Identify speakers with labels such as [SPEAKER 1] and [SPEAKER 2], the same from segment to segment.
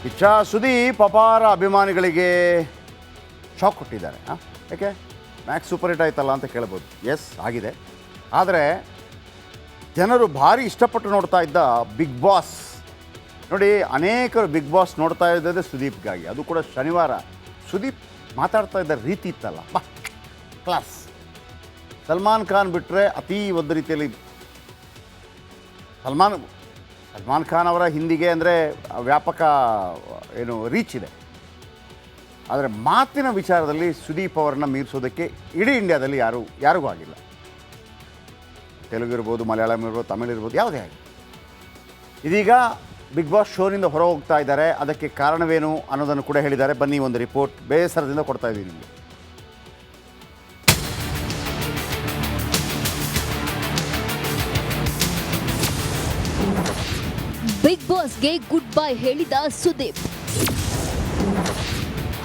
[SPEAKER 1] ಕಿಚ್ಚ ಸುದೀಪ್ ಅಪಾರ ಅಭಿಮಾನಿಗಳಿಗೆ ಶಾಕ್ ಕೊಟ್ಟಿದ್ದಾರೆ. ಯಾಕೆ ಮ್ಯಾಕ್ಸ್ ಸೂಪರ್ ಹಿಟ್ ಆಯ್ತಲ್ಲ ಅಂತ ಕೇಳ್ಬೋದು. ಎಸ್ ಆಗಿದೆ. ಆದರೆ ಜನರು ಭಾರಿ ಇಷ್ಟಪಟ್ಟು ನೋಡ್ತಾ ಇದ್ದ ಬಿಗ್ ಬಾಸ್ ನೋಡಿ, ಅನೇಕರು ಬಿಗ್ ಬಾಸ್ ನೋಡ್ತಾ ಇದ್ದದೇ ಸುದೀಪ್ಗಾಗಿ. ಅದು ಕೂಡ ಶನಿವಾರ ಸುದೀಪ್ ಮಾತಾಡ್ತಾ ಇದ್ದ ರೀತಿ ಇತ್ತಲ್ಲ, ಬಾ ಕ್ಲಾಸ್. ಸಲ್ಮಾನ್ ಖಾನ್ ಬಿಟ್ಟರೆ ಅತೀ ಒಂದು ರೀತಿಯಲ್ಲಿ ಸಲ್ಮಾನ್ ಖಾನ್ ಅವರ ಹಿಂದಿಗೆ ಅಂದರೆ ವ್ಯಾಪಕ ಏನು ರೀಚ್ ಇದೆ. ಆದರೆ ಮಾತಿನ ವಿಚಾರದಲ್ಲಿ ಸುದೀಪ್ ಅವರನ್ನು ಮೀರಿಸೋದಕ್ಕೆ ಇಡೀ ಇಂಡಿಯಾದಲ್ಲಿ ಯಾರಿಗೂ ಆಗಿಲ್ಲ. ತೆಲುಗು ಇರ್ಬೋದು, ಮಲಯಾಳಂ ಇರ್ಬೋದು, ತಮಿಳು ಇರ್ಬೋದು, ಯಾವುದೇ ಆಗಿ. ಇದೀಗ ಬಿಗ್ ಬಾಸ್ ಶೋನಿಂದ ಹೊರ ಹೋಗ್ತಾ ಇದ್ದಾರೆ. ಅದಕ್ಕೆ ಕಾರಣವೇನು ಅನ್ನೋದನ್ನು ಕೂಡ ಹೇಳಿದ್ದಾರೆ. ಬನ್ನಿ ಒಂದು ರಿಪೋರ್ಟ್ ಬೇಸರದಿಂದ ಕೊಡ್ತಾ ಇದ್ದೀವಿ ನಿಮಗೆ.
[SPEAKER 2] ಬಿಗ್ ಬಾಸ್ಗೆ ಗುಡ್ ಬೈ ಹೇಳಿದ ಸುದೀಪ್.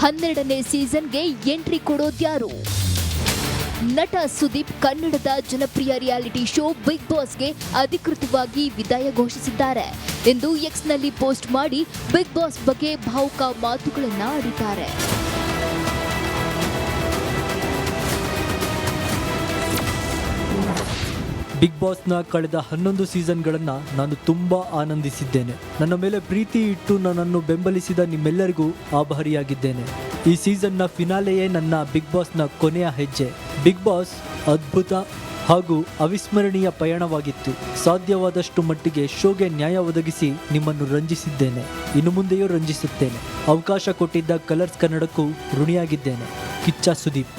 [SPEAKER 2] 12ನೇ ಸೀಸನ್ಗೆ ಎಂಟ್ರಿ ಕೊಡೋದ್ಯಾರು? ನಟ ಸುದೀಪ್ ಕನ್ನಡದ ಜನಪ್ರಿಯ ರಿಯಾಲಿಟಿ ಶೋ ಬಿಗ್ ಬಾಸ್ಗೆ ಅಧಿಕೃತವಾಗಿ ವಿದಾಯ ಘೋಷಿಸಿದ್ದಾರೆ ಎಂದು ಎಕ್ಸ್ನಲ್ಲಿ ಪೋಸ್ಟ್ ಮಾಡಿ ಬಿಗ್ ಬಾಸ್ ಬಗ್ಗೆ ಭಾವುಕ ಮಾತುಗಳನ್ನ ಆಡಿದ್ದಾರೆ.
[SPEAKER 3] ಬಿಗ್ ಬಾಸ್ನ ಕಳೆದ 11 ಸೀಸನ್ಗಳನ್ನು ನಾನು ತುಂಬ ಆನಂದಿಸಿದ್ದೇನೆ. ನನ್ನ ಮೇಲೆ ಪ್ರೀತಿ ಇಟ್ಟು ನನ್ನನ್ನು ಬೆಂಬಲಿಸಿದ ನಿಮ್ಮೆಲ್ಲರಿಗೂ ಆಭಾರಿಯಾಗಿದ್ದೇನೆ. ಈ ಸೀಸನ್ನ ಫಿನಾಲೆಯೇ ನನ್ನ ಬಿಗ್ ಬಾಸ್ನ ಕೊನೆಯ ಹೆಜ್ಜೆ. ಬಿಗ್ ಬಾಸ್ ಅದ್ಭುತ ಹಾಗೂ ಅವಿಸ್ಮರಣೀಯ ಪಯಣವಾಗಿತ್ತು. ಸಾಧ್ಯವಾದಷ್ಟು ಮಟ್ಟಿಗೆ ಶೋಗೆ ನ್ಯಾಯ ಒದಗಿಸಿ ನಿಮ್ಮನ್ನು ರಂಜಿಸಿದ್ದೇನೆ. ಇನ್ನು ಮುಂದೆಯೂ ರಂಜಿಸುತ್ತೇನೆ. ಅವಕಾಶ ಕೊಟ್ಟಿದ್ದ ಕಲರ್ಸ್ ಕನ್ನಡಕ್ಕೂ ಋಣಿಯಾಗಿದ್ದೇನೆ. ಕಿಚ್ಚ ಸುದೀಪ್.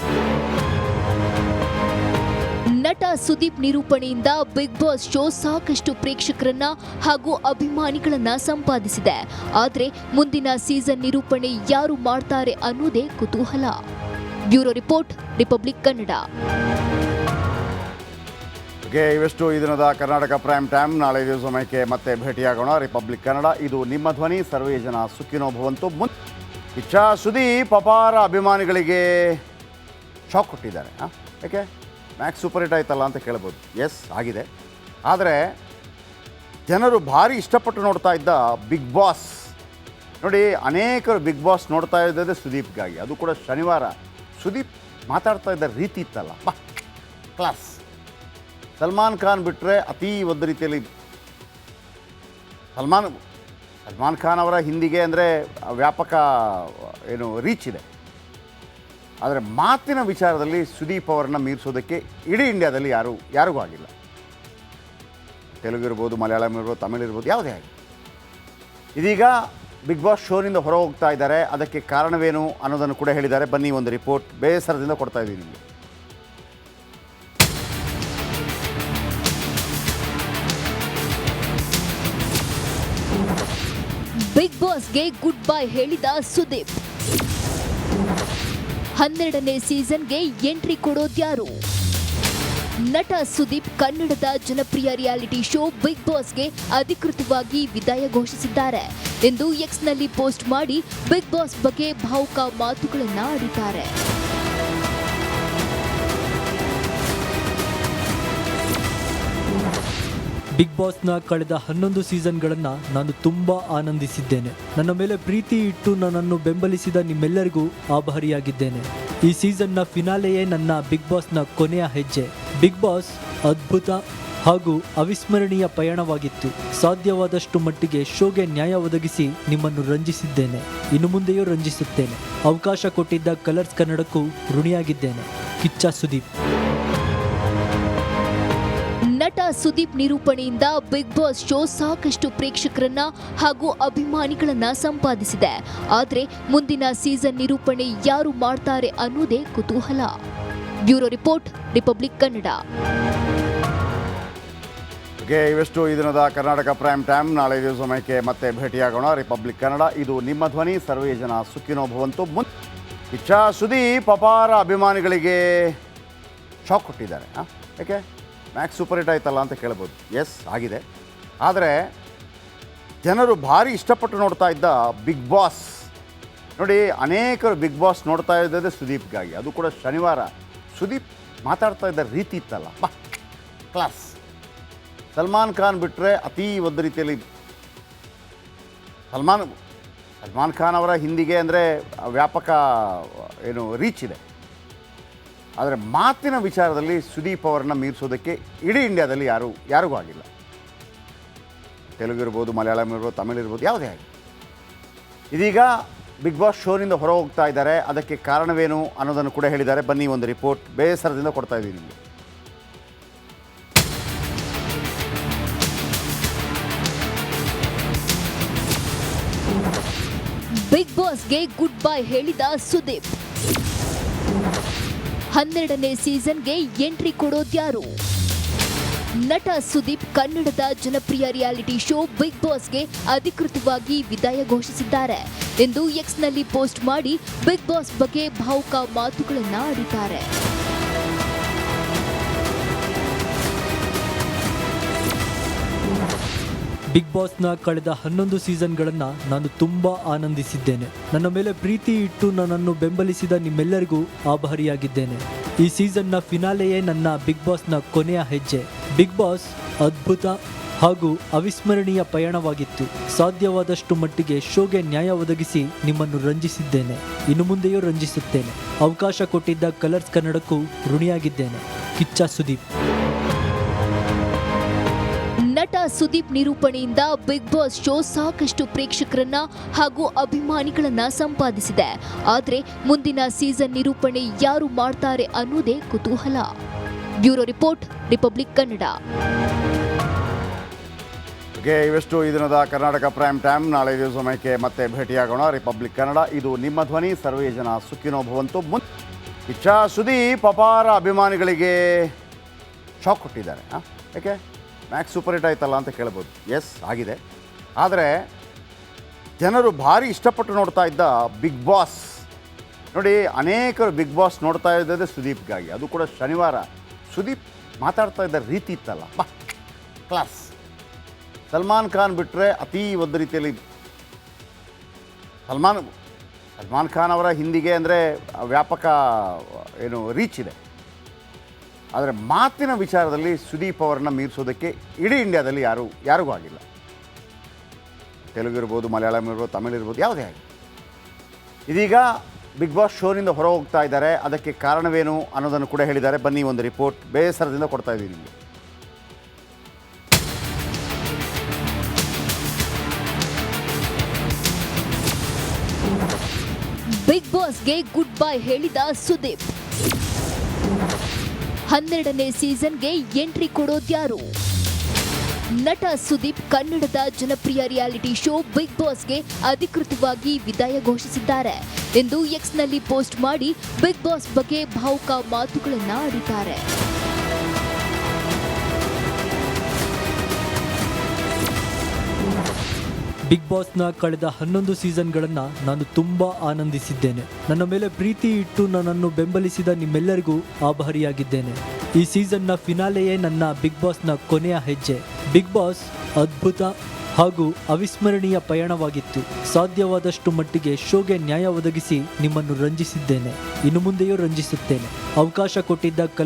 [SPEAKER 2] ನಟ ಸುದೀಪ್ ನಿರೂಪಣೆಯಿಂದ ಬಿಗ್ ಬಾಸ್ ಶೋ ಸಾಕಷ್ಟು ಪ್ರೇಕ್ಷಕರನ್ನ ಹಾಗೂ ಅಭಿಮಾನಿಗಳನ್ನ ಸಂಪಾದಿಸಿದೆ. ಆದರೆ ಮುಂದಿನ ಸೀಸನ್ ನಿರೂಪಣೆ ಯಾರು ಮಾಡ್ತಾರೆ ಅನ್ನೋದೇ ಕುತೂಹಲ. Bureau report, Republic Kannada.
[SPEAKER 1] ಇವೆಷ್ಟು ಈ ದಿನದ ಕರ್ನಾಟಕ ಪ್ರೈಮ್ ಟೈಮ್. ನಾಳೆ ಇದೇ ಸಮಯಕ್ಕೆ ಮತ್ತೆ ಭೇಟಿಯಾಗೋಣ. ರಿಪಬ್ಲಿಕ್ ಕನ್ನಡ, ಇದು ನಿಮ್ಮ ಧ್ವನಿ. ಸರ್ವೇ ಜನ ಸುಖಿನೋ ಭವಂತು. ಕಿಚ್ಚ ಸುದೀಪ್ ಅಪಾರ ಅಭಿಮಾನಿಗಳಿಗೆ ಶಾಕ್ ಕೊಟ್ಟಿದ್ದಾರೆ. ಯಾಕೆ ಮ್ಯಾಕ್ಸ್ ಸೂಪರ್ ಹಿಟ್ ಆಯ್ತಲ್ಲ ಅಂತ ಕೇಳ್ಬೋದು. ಎಸ್ ಆಗಿದೆ. ಆದರೆ ಜನರು ಭಾರಿ ಇಷ್ಟಪಟ್ಟು ನೋಡ್ತಾ ಇದ್ದ ಬಿಗ್ ಬಾಸ್ ನೋಡಿ, ಅನೇಕರು ಬಿಗ್ ಬಾಸ್ ನೋಡ್ತಾ ಇದ್ದದೇ ಸುದೀಪ್ಗಾಗಿ. ಅದು ಕೂಡ ಶನಿವಾರ ಸುದೀಪ್ ಮಾತಾಡ್ತಾ ಇದ್ದ ರೀತಿ ಇತ್ತಲ್ಲ, ಬಾ ಕ್ಲಾಸ್. ಸಲ್ಮಾನ್ ಖಾನ್ ಬಿಟ್ಟರೆ ಅತೀ ಒಂದು ರೀತಿಯಲ್ಲಿ ಸಲ್ಮಾನ್ ಖಾನ್ ಅವರ ಹಿಂದಿಗೆ ಅಂದರೆ ವ್ಯಾಪಕ ಏನು ರೀಚ್ ಇದೆ. ಆದರೆ ಮಾತಿನ ವಿಚಾರದಲ್ಲಿ ಸುದೀಪ್ ಅವರನ್ನು ಮೀರಿಸೋದಕ್ಕೆ ಇಡೀ ಇಂಡಿಯಾದಲ್ಲಿ ಯಾರಿಗೂ ಆಗಿಲ್ಲ. ತೆಲುಗು ಇರ್ಬೋದು, ಮಲಯಾಳಂ ಇರ್ಬೋದು, ತಮಿಳು ಇರ್ಬೋದು, ಯಾವುದೇ ಆಗಿ. ಇದೀಗ ಬಿಗ್ ಬಾಸ್ ಶೋನಿಂದ ಹೊರ ಹೋಗ್ತಾ ಇದ್ದಾರೆ. ಅದಕ್ಕೆ ಕಾರಣವೇನು ಅನ್ನೋದನ್ನು ಕೂಡ ಹೇಳಿದ್ದಾರೆ. ಬನ್ನಿ ಒಂದು ರಿಪೋರ್ಟ್ ಬೇಸರದಿಂದ ಕೊಡ್ತಾ ಇದ್ದೀವಿ ನಿಮಗೆ.
[SPEAKER 2] ಬಿಗ್ ಬಾಸ್ಗೆ ಗುಡ್ ಬೈ ಹೇಳಿದ ಸುದೀಪ್. 12ನೇ ಸೀಸನ್ಗೆ ಎಂಟ್ರಿ ಕೊಡೋದ್ಯಾರು? ನಟ ಸುದೀಪ್ ಕನ್ನಡದ ಜನಪ್ರಿಯ ರಿಯಾಲಿಟಿ ಶೋ ಬಿಗ್ ಬಾಸ್ಗೆ ಅಧಿಕೃತವಾಗಿ ವಿದಾಯ ಘೋಷಿಸಿದ್ದಾರೆ ಎಂದು ಎಕ್ಸ್ನಲ್ಲಿ ಪೋಸ್ಟ್ ಮಾಡಿ ಬಿಗ್ ಬಾಸ್ ಬಗ್ಗೆ ಭಾವುಕ ಮಾತುಗಳನ್ನ ಆಡಿದ್ದಾರೆ.
[SPEAKER 3] ಬಿಗ್ ಬಾಸ್ನ ಕಳೆದ 11 ಸೀಸನ್ಗಳನ್ನು ನಾನು ತುಂಬ ಆನಂದಿಸಿದ್ದೇನೆ. ನನ್ನ ಮೇಲೆ ಪ್ರೀತಿ ಇಟ್ಟು ನನ್ನನ್ನು ಬೆಂಬಲಿಸಿದ ನಿಮ್ಮೆಲ್ಲರಿಗೂ ಆಭಾರಿಯಾಗಿದ್ದೇನೆ. ಈ ಸೀಸನ್ನ ಫಿನಾಲೆಯೇ ನನ್ನ ಬಿಗ್ ಬಾಸ್ನ ಕೊನೆಯ ಹೆಜ್ಜೆ. ಬಿಗ್ ಬಾಸ್ ಅದ್ಭುತ ಹಾಗೂ ಅವಿಸ್ಮರಣೀಯ ಪಯಣವಾಗಿತ್ತು. ಸಾಧ್ಯವಾದಷ್ಟು ಮಟ್ಟಿಗೆ ಶೋಗೆ ನ್ಯಾಯ ಒದಗಿಸಿ ನಿಮ್ಮನ್ನು ರಂಜಿಸಿದ್ದೇನೆ. ಇನ್ನು ಮುಂದೆಯೂ ರಂಜಿಸುತ್ತೇನೆ. ಅವಕಾಶ ಕೊಟ್ಟಿದ್ದ ಕಲರ್ಸ್ ಕನ್ನಡಕ್ಕೂ ಋಣಿಯಾಗಿದ್ದೇನೆ. ಕಿಚ್ಚ ಸುದೀಪ್.
[SPEAKER 2] ನಟ ಸುದೀಪ್ ನಿರೂಪಣೆಯಿಂದ ಬಿಗ್ ಬಾಸ್ ಶೋ ಸಾಕಷ್ಟು ಪ್ರೇಕ್ಷಕರನ್ನ ಹಾಗೂ ಅಭಿಮಾನಿಗಳನ್ನ ಸಂಪಾದಿಸಿದೆ. ಆದರೆ ಮುಂದಿನ ಸೀಸನ್ ನಿರೂಪಣೆ ಯಾರು ಮಾಡ್ತಾರೆ ಅನ್ನೋದೇ ಕುತೂಹಲ. Bureau report, Republic Kannada.
[SPEAKER 1] ಇವೆಷ್ಟು ಈ ದಿನದ ಕರ್ನಾಟಕ ಪ್ರೈಮ್ ಟೈಮ್. ನಾಳೆ ಇದೇ ಸಮಯಕ್ಕೆ ಮತ್ತೆ ಭೇಟಿಯಾಗೋಣ. ರಿಪಬ್ಲಿಕ್ ಕನ್ನಡ, ಇದು ನಿಮ್ಮ ಧ್ವನಿ. ಸರ್ವೇ ಜನ ಸುಖಿನೋ ಭವಂತು. ಕಿಚ್ಚ ಸುದೀಪ್ ಅಪಾರ ಅಭಿಮಾನಿಗಳಿಗೆ ಶಾಕ್ ಕೊಟ್ಟಿದ್ದಾರೆ. ಯಾಕೆ ಮ್ಯಾಕ್ಸ್ ಸೂಪರ್ ಹಿಟ್ ಆಯ್ತಲ್ಲ ಅಂತ ಕೇಳ್ಬೋದು. ಎಸ್ ಆಗಿದೆ. ಆದರೆ ಜನರು ಭಾರಿ ಇಷ್ಟಪಟ್ಟು ನೋಡ್ತಾ ಇದ್ದ ಬಿಗ್ ಬಾಸ್ ನೋಡಿ, ಅನೇಕರು ಬಿಗ್ ಬಾಸ್ ನೋಡ್ತಾ ಇದ್ದದೇ ಸುದೀಪ್ಗಾಗಿ. ಅದು ಕೂಡ ಶನಿವಾರ ಸುದೀಪ್ ಮಾತಾಡ್ತಾ ಇದ್ದ ರೀತಿ ಇತ್ತಲ್ಲ, ಬಾ ಕ್ಲಾಸ್. ಸಲ್ಮಾನ್ ಖಾನ್ ಬಿಟ್ಟರೆ ಅತೀ ಒಂದು ರೀತಿಯಲ್ಲಿ ಸಲ್ಮಾನ್ ಖಾನ್ ಅವರ ಹಿಂದಿಗೆ ಅಂದರೆ ವ್ಯಾಪಕ ಏನು ರೀಚ್ ಇದೆ. ಆದರೆ ಮಾತಿನ ವಿಚಾರದಲ್ಲಿ ಸುದೀಪ್ ಅವರನ್ನು ಮೀರಿಸೋದಕ್ಕೆ ಇಡೀ ಇಂಡಿಯಾದಲ್ಲಿ ಯಾರಿಗೂ ಆಗಿಲ್ಲ. ತೆಲುಗು ಇರ್ಬೋದು, ಮಲಯಾಳಂ ಇರ್ಬೋದು, ತಮಿಳು ಇರ್ಬೋದು, ಯಾವುದೇ ಆಗಿ. ಇದೀಗ ಬಿಗ್ ಬಾಸ್ ಶೋನಿಂದ ಹೊರ ಹೋಗ್ತಾ ಇದ್ದಾರೆ. ಅದಕ್ಕೆ ಕಾರಣವೇನು ಅನ್ನೋದನ್ನು ಕೂಡ ಹೇಳಿದ್ದಾರೆ. ಬನ್ನಿ ಒಂದು ರಿಪೋರ್ಟ್ ಬೇಸರದಿಂದ ಕೊಡ್ತಾ ಇದ್ದೀವಿ ನಿಮಗೆ.
[SPEAKER 2] ಬಿಗ್ ಬಾಸ್ಗೆ ಗುಡ್ ಬೈ ಹೇಳಿದ ಸುದೀಪ್. 12ನೇ ಸೀಸನ್ಗೆ ಎಂಟ್ರಿ ಕೊಡೋದ್ಯಾರು? ನಟ ಸುದೀಪ್ ಕನ್ನಡದ ಜನಪ್ರಿಯ ರಿಯಾಲಿಟಿ ಶೋ ಬಿಗ್ ಬಾಸ್ಗೆ ಅಧಿಕೃತವಾಗಿ ವಿದಾಯ ಘೋಷಿಸಿದ್ದಾರೆ ಎಂದು ಎಕ್ಸ್ನಲ್ಲಿ ಪೋಸ್ಟ್ ಮಾಡಿ ಬಿಗ್ ಬಾಸ್ ಬಗ್ಗೆ ಭಾವುಕ ಮಾತುಗಳನ್ನ ಆಡಿದ್ದಾರೆ.
[SPEAKER 3] ಬಿಗ್ ಬಾಸ್ನ ಕಳೆದ 11 ಸೀಸನ್ಗಳನ್ನು ನಾನು ತುಂಬ ಆನಂದಿಸಿದ್ದೇನೆ. ನನ್ನ ಮೇಲೆ ಪ್ರೀತಿ ಇಟ್ಟು ನನ್ನನ್ನು ಬೆಂಬಲಿಸಿದ ನಿಮ್ಮೆಲ್ಲರಿಗೂ ಆಭಾರಿಯಾಗಿದ್ದೇನೆ. ಈ ಸೀಸನ್ನ ಫಿನಾಲೆಯೇ ನನ್ನ ಬಿಗ್ ಬಾಸ್ನ ಕೊನೆಯ ಹೆಜ್ಜೆ. ಬಿಗ್ ಬಾಸ್ ಅದ್ಭುತ ಹಾಗೂ ಅವಿಸ್ಮರಣೀಯ ಪಯಣವಾಗಿತ್ತು. ಸಾಧ್ಯವಾದಷ್ಟು ಮಟ್ಟಿಗೆ ಶೋಗೆ ನ್ಯಾಯ ಒದಗಿಸಿ ನಿಮ್ಮನ್ನು ರಂಜಿಸಿದ್ದೇನೆ. ಇನ್ನು ಮುಂದೆಯೂ ರಂಜಿಸುತ್ತೇನೆ. ಅವಕಾಶ ಕೊಟ್ಟಿದ್ದ ಕಲರ್ಸ್ ಕನ್ನಡಕ್ಕೂ ಋಣಿಯಾಗಿದ್ದೇನೆ. ಕಿಚ್ಚ ಸುದೀಪ್.
[SPEAKER 2] ನಟ ಸುದೀಪ್ ನಿರೂಪಣೆಯಿಂದ ಬಿಗ್ ಬಾಸ್ ಶೋ ಸಾಕಷ್ಟು ಪ್ರೇಕ್ಷಕರನ್ನ ಹಾಗೂ ಅಭಿಮಾನಿಗಳನ್ನ ಸಂಪಾದಿಸಿದೆ. ಆದರೆ ಮುಂದಿನ ಸೀಸನ್ ನಿರೂಪಣೆ ಯಾರು ಮಾಡ್ತಾರೆ ಅನ್ನೋದೇ ಕುತೂಹಲ. Bureau report, Republic Kannada.
[SPEAKER 1] ಇವೆಷ್ಟು ಈ ದಿನದ ಕರ್ನಾಟಕ ಪ್ರೈಮ್ ಟೈಮ್. ನಾಳೆ ಇದೇ ಸಮಯಕ್ಕೆ ಮತ್ತೆ ಭೇಟಿಯಾಗೋಣ. ರಿಪಬ್ಲಿಕ್ ಕನ್ನಡ, ಇದು ನಿಮ್ಮ ಧ್ವನಿ. ಸರ್ವೇ ಜನ ಸುಖಿನೋ ಭವಂತು. ಇಚ್ಛಾ ಸುದೀಪ್ ಅಪಾರ ಅಭಿಮಾನಿಗಳಿಗೆ ಶಾಕ್ ಕೊಟ್ಟಿದ್ದಾರೆ. ಯಾಕೆ ಮ್ಯಾಕ್ಸ್ ಸೂಪರ್ ಹಿಟ್ ಆಯ್ತಲ್ಲ ಅಂತ ಕೇಳ್ಬೋದು. ಎಸ್ ಆಗಿದೆ. ಆದರೆ ಜನರು ಭಾರಿ ಇಷ್ಟಪಟ್ಟು ನೋಡ್ತಾ ಇದ್ದ ಬಿಗ್ ಬಾಸ್ ನೋಡಿ, ಅನೇಕರು ಬಿಗ್ ಬಾಸ್ ನೋಡ್ತಾ ಇದ್ದದೇ ಸುದೀಪ್ಗಾಗಿ. ಅದು ಕೂಡ ಶನಿವಾರ ಸುದೀಪ್ ಮಾತಾಡ್ತಾ ಇದ್ದ ರೀತಿ ಇತ್ತಲ್ಲ, ಬಾ ಕ್ಲಾಸ್. ಸಲ್ಮಾನ್ ಖಾನ್ ಬಿಟ್ಟರೆ ಅತೀ ಒಂದು ರೀತಿಯಲ್ಲಿ ಸಲ್ಮಾನ್ ಖಾನ್ ಅವರ ಹಿಂದಿಗೆ ಅಂದರೆ ವ್ಯಾಪಕ ಏನು ರೀಚ್ ಇದೆ. ಆದರೆ ಮಾತಿನ ವಿಚಾರದಲ್ಲಿ ಸುದೀಪ್ ಅವರನ್ನು ಮೀರಿಸೋದಕ್ಕೆ ಇಡೀ ಇಂಡಿಯಾದಲ್ಲಿ ಯಾರಿಗೂ ಆಗಿಲ್ಲ. ತೆಲುಗು ಇರ್ಬೋದು, ಮಲಯಾಳಂ ಇರ್ಬೋದು, ತಮಿಳು ಇರ್ಬೋದು, ಯಾವುದೇ ಆಗಿ. ಇದೀಗ ಬಿಗ್ ಬಾಸ್ ಶೋನಿಂದ ಹೊರ ಹೋಗ್ತಾ ಇದ್ದಾರೆ. ಅದಕ್ಕೆ ಕಾರಣವೇನು ಅನ್ನೋದನ್ನು ಕೂಡ ಹೇಳಿದ್ದಾರೆ. ಬನ್ನಿ ಒಂದು ರಿಪೋರ್ಟ್ ಬೇಸರದಿಂದ ಕೊಡ್ತಾ ಇದ್ದೀವಿ ನಿಮಗೆ.
[SPEAKER 2] ಬಿಗ್ ಬಾಸ್ಗೆ ಗುಡ್ ಬೈ ಹೇಳಿದ ಸುದೀಪ್. 12ನೇ ಸೀಸನ್ಗೆ ಎಂಟ್ರಿ ಕೊಡೋದ್ಯಾರು? ನಟ ಸುದೀಪ್ ಕನ್ನಡದ ಜನಪ್ರಿಯ ರಿಯಾಲಿಟಿ ಶೋ ಬಿಗ್ ಬಾಸ್ಗೆ ಅಧಿಕೃತವಾಗಿ ವಿದಾಯ ಘೋಷಿಸಿದ್ದಾರೆ ಎಂದು ಎಕ್ಸ್ನಲ್ಲಿ ಪೋಸ್ಟ್ ಮಾಡಿ ಬಿಗ್ ಬಾಸ್ ಬಗ್ಗೆ ಭಾವುಕ ಮಾತುಗಳನ್ನ ಆಡಿದ್ದಾರೆ.
[SPEAKER 3] ಬಿಗ್ ಬಾಸ್ನ ಕಳೆದ 11 ಸೀಸನ್ಗಳನ್ನು ನಾನು ತುಂಬ ಆನಂದಿಸಿದ್ದೇನೆ. ನನ್ನ ಮೇಲೆ ಪ್ರೀತಿ ಇಟ್ಟು ನನ್ನನ್ನು ಬೆಂಬಲಿಸಿದ ನಿಮ್ಮೆಲ್ಲರಿಗೂ ಆಭಾರಿಯಾಗಿದ್ದೇನೆ. ಈ ಸೀಸನ್ನ ಫಿನಾಲೆಯೇ ನನ್ನ ಬಿಗ್ ಬಾಸ್ನ ಕೊನೆಯ ಹೆಜ್ಜೆ. ಬಿಗ್ ಬಾಸ್ ಅದ್ಭುತ ಹಾಗೂ ಅವಿಸ್ಮರಣೀಯ ಪಯಣವಾಗಿತ್ತು. ಸಾಧ್ಯವಾದಷ್ಟು ಮಟ್ಟಿಗೆ ಶೋಗೆ ನ್ಯಾಯ ಒದಗಿಸಿ ನಿಮ್ಮನ್ನು ರಂಜಿಸಿದ್ದೇನೆ. ಇನ್ನು ಮುಂದೆಯೂ ರಂಜಿಸುತ್ತೇನೆ. ಅವಕಾಶ ಕೊಟ್ಟಿದ್ದ